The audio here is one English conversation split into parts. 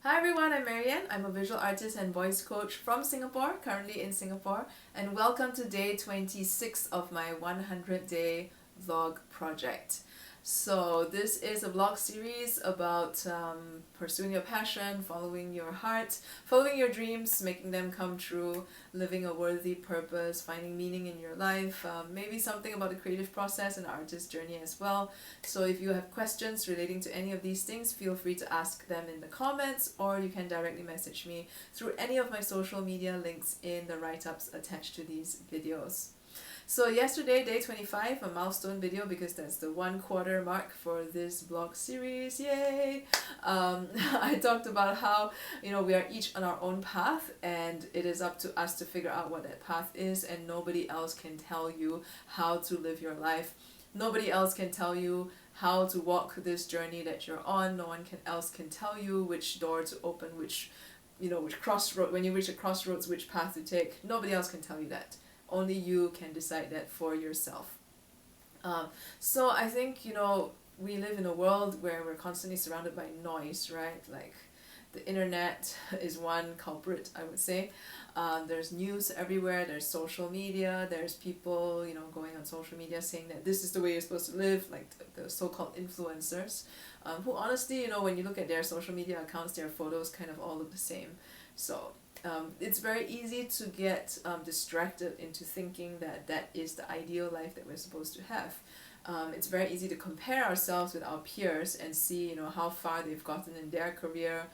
Hi everyone, I'm MaryAnn. I'm a visual artist and voice coach from Singapore, currently in Singapore, and welcome to day 26 of my 100-day vlog project. So this is a vlog series about pursuing your passion, following your heart, following your dreams, making them come true, living a worthy purpose, finding meaning in your life, maybe something about the creative process and artist journey as well. So if you have questions relating to any of these things, feel free to ask them in the comments, or you can directly message me through any of my social media links in the write-ups attached to these videos. So yesterday, day 25, a milestone video because that's the 1/4 mark for this vlog series, yay! I talked about how, we are each on our own path and it is up to us to figure out what that path is, and nobody else can tell you how to live your life. Nobody else can tell you how to walk this journey that you're on. No one else can tell you which door to open, which crossroad, when you reach a crossroads, which path to take. Nobody else can tell you that. Only you can decide that for yourself. So I think, we live in a world where we're constantly surrounded by noise, right? Like the internet is one culprit, I would say. There's news everywhere, there's social media, there's people, going on social media saying that this is the way you're supposed to live, like the so-called influencers, who honestly, when you look at their social media accounts, their photos kind of all look the same. So it's very easy to get distracted into thinking that that is the ideal life that we're supposed to have. It's very easy to compare ourselves with our peers and see, how far they've gotten in their career,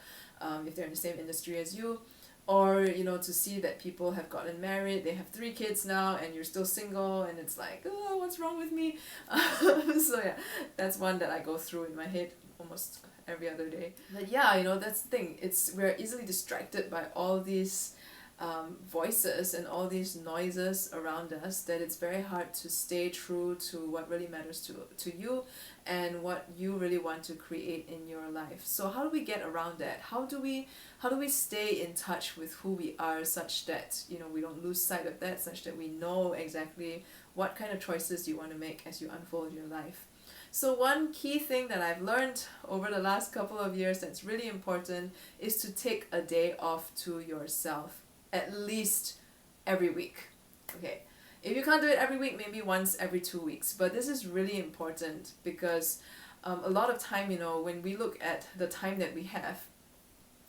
if they're in the same industry as you, or, to see that people have gotten married, they have 3 kids now, and you're still single, and it's like, oh, what's wrong with me? So yeah, that's one that I go through in my head almost every other day. But yeah, that's the thing. We're easily distracted by all these voices and all these noises around us, that it's very hard to stay true to what really matters to you and what you really want to create in your life. So how do we get around that? How do we stay in touch with who we are, such that we don't lose sight of that, such that we know exactly what kind of choices you want to make as you unfold your life? So one key thing that I've learned over the last couple of years that's really important is to take a day off to yourself, at least every week. Okay, if you can't do it every week, maybe once every 2 weeks. But this is really important because a lot of time, when we look at the time that we have,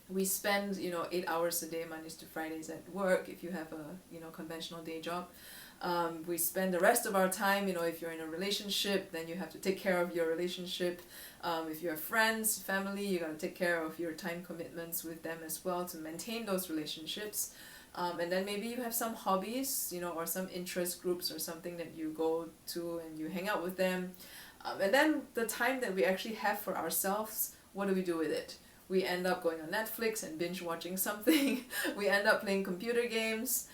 we spend 8 hours a day, Mondays to Fridays, at work if you have a conventional day job. We spend the rest of our time, if you're in a relationship, then you have to take care of your relationship. If you have friends, family, you got to take care of your time commitments with them as well to maintain those relationships. And then maybe you have some hobbies, or some interest groups or something that you go to and you hang out with them. And then the time that we actually have for ourselves, what do we do with it? We end up going on Netflix and binge watching something. We end up playing computer games.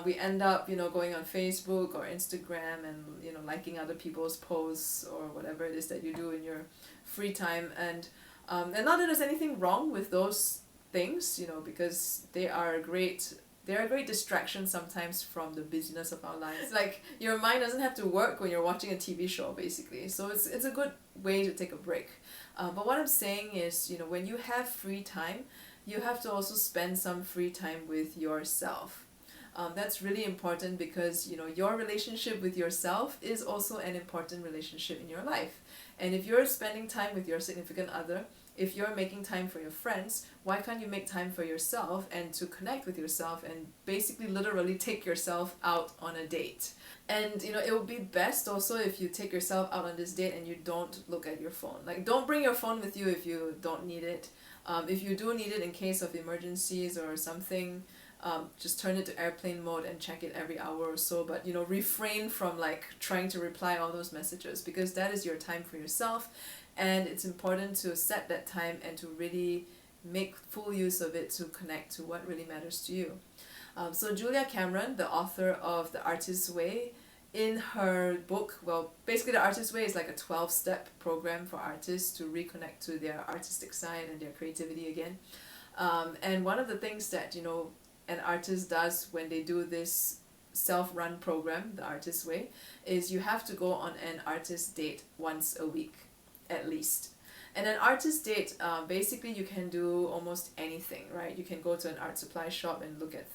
We end up, going on Facebook or Instagram and, liking other people's posts or whatever it is that you do in your free time. And not that there's anything wrong with those things, because they are a great distraction sometimes from the busyness of our lives. Like, your mind doesn't have to work when you're watching a TV show, basically. So it's a good way to take a break. But what I'm saying is, when you have free time, you have to also spend some free time with yourself. That's really important because, your relationship with yourself is also an important relationship in your life. And if you're spending time with your significant other, if you're making time for your friends, why can't you make time for yourself and to connect with yourself and basically literally take yourself out on a date? And it would be best also if you take yourself out on this date and you don't look at your phone. Like, don't bring your phone with you if you don't need it. If you do need it in case of emergencies or something, just turn it to airplane mode and check it every hour or so, but refrain from trying to reply all those messages, because that is your time for yourself, and it's important to set that time and to really make full use of it to connect to what really matters to you. So Julia Cameron, the author of The Artist's Way, in her book, basically The Artist's Way is like a 12-step program for artists to reconnect to their artistic side and their creativity again. And one of the things that an artist does when they do this self-run program, The Artist's Way, is you have to go on an artist date once a week, at least. And an artist date, basically you can do almost anything, right? You can go to an art supply shop and look at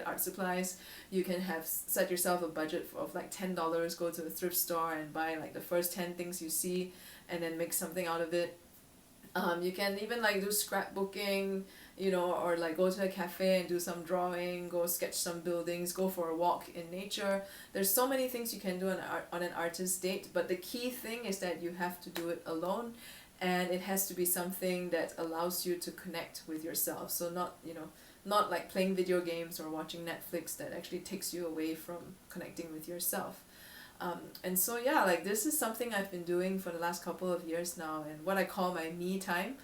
art supplies. You can have set yourself a budget of like $10, go to a thrift store and buy like the first 10 things you see and then make something out of it. You can even like do scrapbooking, or like go to a cafe and do some drawing, go sketch some buildings, go for a walk in nature. There's so many things you can do on an artist date, but the key thing is that you have to do it alone, and it has to be something that allows you to connect with yourself. So not like playing video games or watching Netflix that actually takes you away from connecting with yourself. And so yeah, like this is something I've been doing for the last couple of years now, and what I call my me time.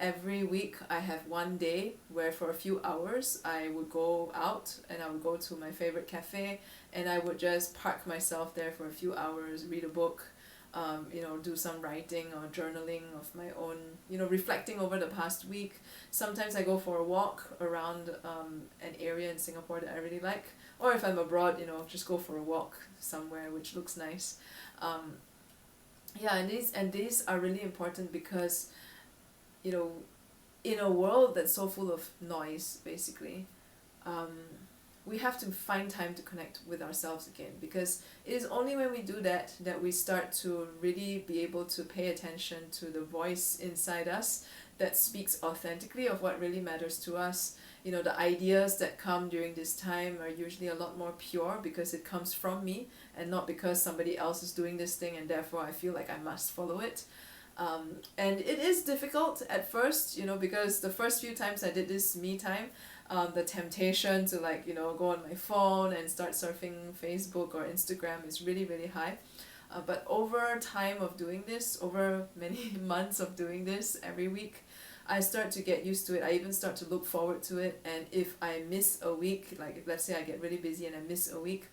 Every week I have one day where for a few hours I would go out and I would go to my favorite cafe and I would just park myself there for a few hours, read a book, do some writing or journaling of my own, reflecting over the past week. Sometimes I go for a walk around an area in Singapore that I really like, or if I'm abroad, just go for a walk somewhere which looks nice. And these are really important because, in a world that's so full of noise, basically, we have to find time to connect with ourselves again, because it is only when we do that that we start to really be able to pay attention to the voice inside us that speaks authentically of what really matters to us. The ideas that come during this time are usually a lot more pure because it comes from me and not because somebody else is doing this thing and therefore I feel like I must follow it. And it is difficult at first, because the first few times I did this me time, the temptation to go on my phone and start surfing Facebook or Instagram is really, really high. But over time of doing this, over many months of doing this every week, I start to get used to it. I even start to look forward to it. And if I miss a week, like if let's say I get really busy and I miss a week,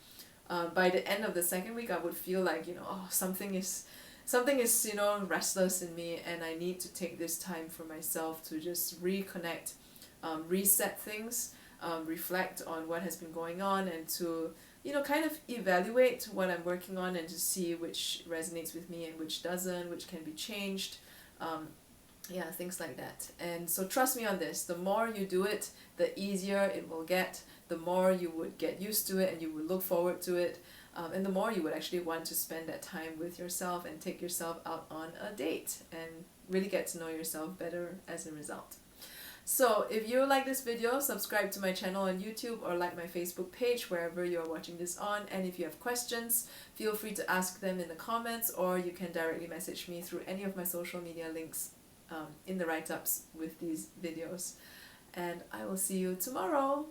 by the end of the second week I would feel like, something is restless in me, and I need to take this time for myself to just reconnect, reset things, reflect on what has been going on, and to kind of evaluate what I'm working on and to see which resonates with me and which doesn't, which can be changed, things like that. And so trust me on this, the more you do it, the easier it will get, the more you would get used to it and you would look forward to it. And the more you would actually want to spend that time with yourself and take yourself out on a date and really get to know yourself better as a result. So if you like this video, subscribe to my channel on YouTube or like my Facebook page wherever you're watching this on. And if you have questions, feel free to ask them in the comments, or you can directly message me through any of my social media links in the write-ups with these videos. And I will see you tomorrow.